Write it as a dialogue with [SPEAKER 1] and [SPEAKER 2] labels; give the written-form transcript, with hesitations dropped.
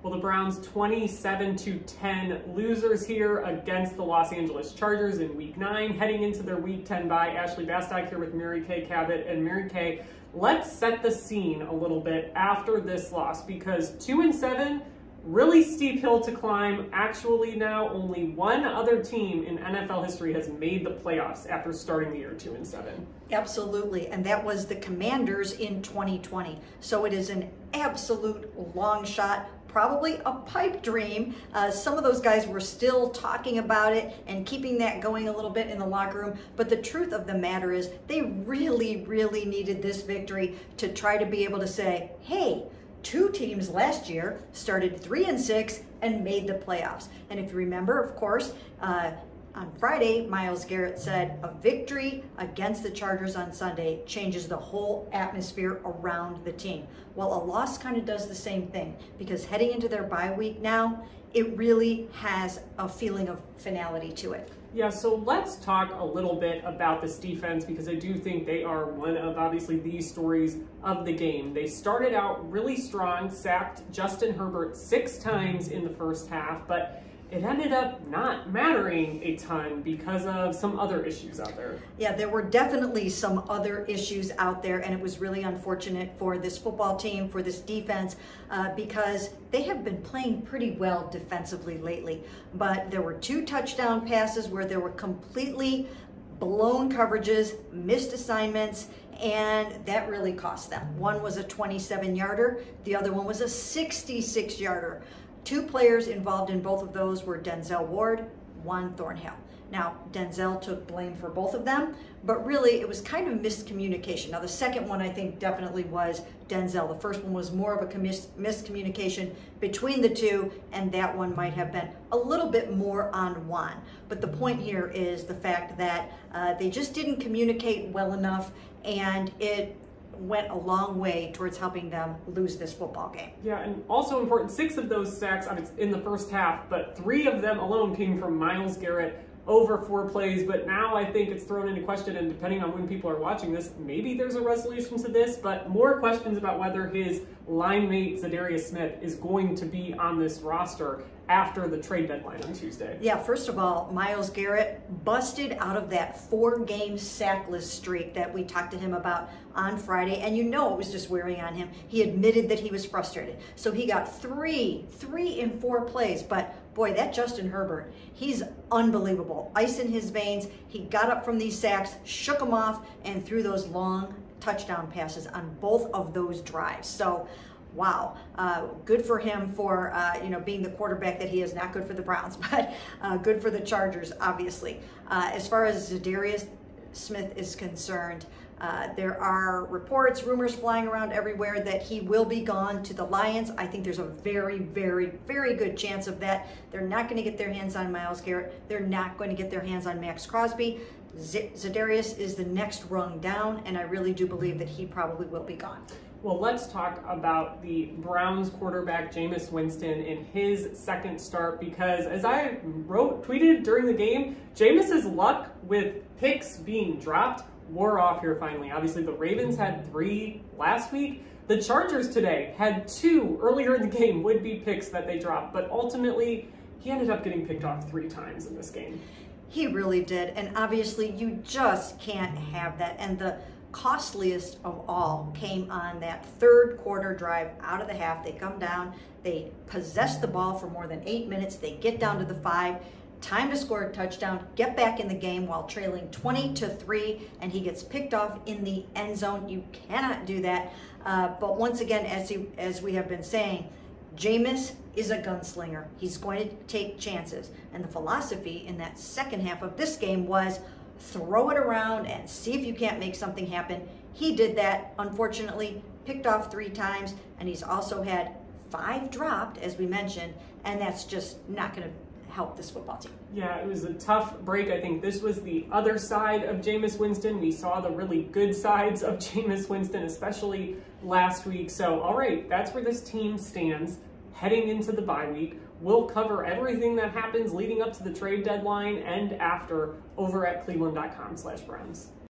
[SPEAKER 1] Well, the Browns 27-10 losers here against the Los Angeles Chargers in Week 9, heading into their Week 10 bye. Ashley Bastock here with Mary Kay Cabot. And Mary Kay, let's set the scene a little bit after this loss, because 2-7, really steep hill to climb. Actually now only one other team in NFL history has made the playoffs after starting the year 2-7.
[SPEAKER 2] Absolutely, and that was the Commanders in 2020. So it is an absolute long shot, probably a pipe dream. Some of those guys were still talking about it and keeping that going a little bit in the locker room. But the truth of the matter is they really, really needed this victory to try to be able to say, hey, two teams last year started 3-6 and made the playoffs. And if you remember, of course, on Friday, Myles Garrett said a victory against the Chargers on Sunday changes the whole atmosphere around the team. Well, a loss kind of does the same thing, because heading into their bye week now, it really has a feeling of finality to it.
[SPEAKER 1] Yeah, so let's talk a little bit about this defense, because I do think they are one of obviously the stories of the game. They started out really strong, sacked Justin Herbert 6 times in the first half, but it ended up not mattering a ton because of some other issues out there.
[SPEAKER 2] Yeah, there were definitely some other issues out there, and it was really unfortunate for this football team, for this defense, because they have been playing pretty well defensively lately. But there were 2 touchdown passes where there were completely blown coverages, missed assignments, and that really cost them. One was a 27-yarder, the other one was a 66-yarder. 2 players involved in both of those were Denzel Ward, Juan Thornhill. Now, Denzel took blame for both of them, but really it was kind of miscommunication. Now, the second one I think definitely was Denzel. The first one was more of a miscommunication between the two, and that one might have been a little bit more on Juan. But the point here is the fact that they just didn't communicate well enough, and it went a long way towards helping them lose this football game.
[SPEAKER 1] Yeah, and also important, 6 of those sacks in the first half, but 3 of them alone came from Myles Garrett over 4 plays. But now I think it's thrown into question, and depending on when people are watching this, maybe there's a resolution to this, but more questions about whether his line mate Za'Darius Smith is going to be on this roster after the trade deadline on Tuesday.
[SPEAKER 2] Yeah, first of all, Myles Garrett busted out of that 4-game sackless streak that we talked to him about on Friday, and you know it was just wearing on him. He admitted that he was frustrated. So he got 3 in 4 plays, but boy, that Justin Herbert, he's unbelievable. Ice in his veins. He got up from these sacks, shook them off, and threw those long touchdown passes on both of those drives. So wow, good for him for being the quarterback that he is. Not good for the Browns, but good for the Chargers, obviously. As far as Za'Darius Smith is concerned, there are reports, rumors flying around everywhere that he will be gone to the Lions. I think there's a very, very, very good chance of that. They're not going to get their hands on Myles Garrett. They're not going to get their hands on Max Crosby. Za'Darius is the next rung down, and I really do believe that he probably will be gone.
[SPEAKER 1] Well, let's talk about the Browns quarterback, Jameis Winston, in his second start, because as I tweeted during the game, Jameis's luck with picks being dropped wore off here finally. Obviously, the Ravens had 3 last week. The Chargers today had 2 earlier in the game would-be picks that they dropped, but ultimately, he ended up getting picked off 3 times in this game.
[SPEAKER 2] He really did, and obviously, you just can't have that. And the costliest of all came on that 3rd quarter drive out of the half. They come down, they possess the ball for more than 8 minutes, they get down to the 5, time to score a touchdown, get back in the game while trailing 20-3, and he gets picked off in the end zone. You cannot do that. But once again, as we have been saying, Jameis is a gunslinger. He's going to take chances. And the philosophy in that second half of this game was throw it around and see if you can't make something happen. He did that, unfortunately, picked off 3 times, and he's also had 5 dropped, as we mentioned, and that's just not going to help this football team.
[SPEAKER 1] Yeah, it was a tough break. I think this was the other side of Jameis Winston. We saw the really good sides of Jameis Winston, especially last week. So, all right, that's where this team stands heading into the bye week. We'll cover everything that happens leading up to the trade deadline and after over at cleveland.com/Browns.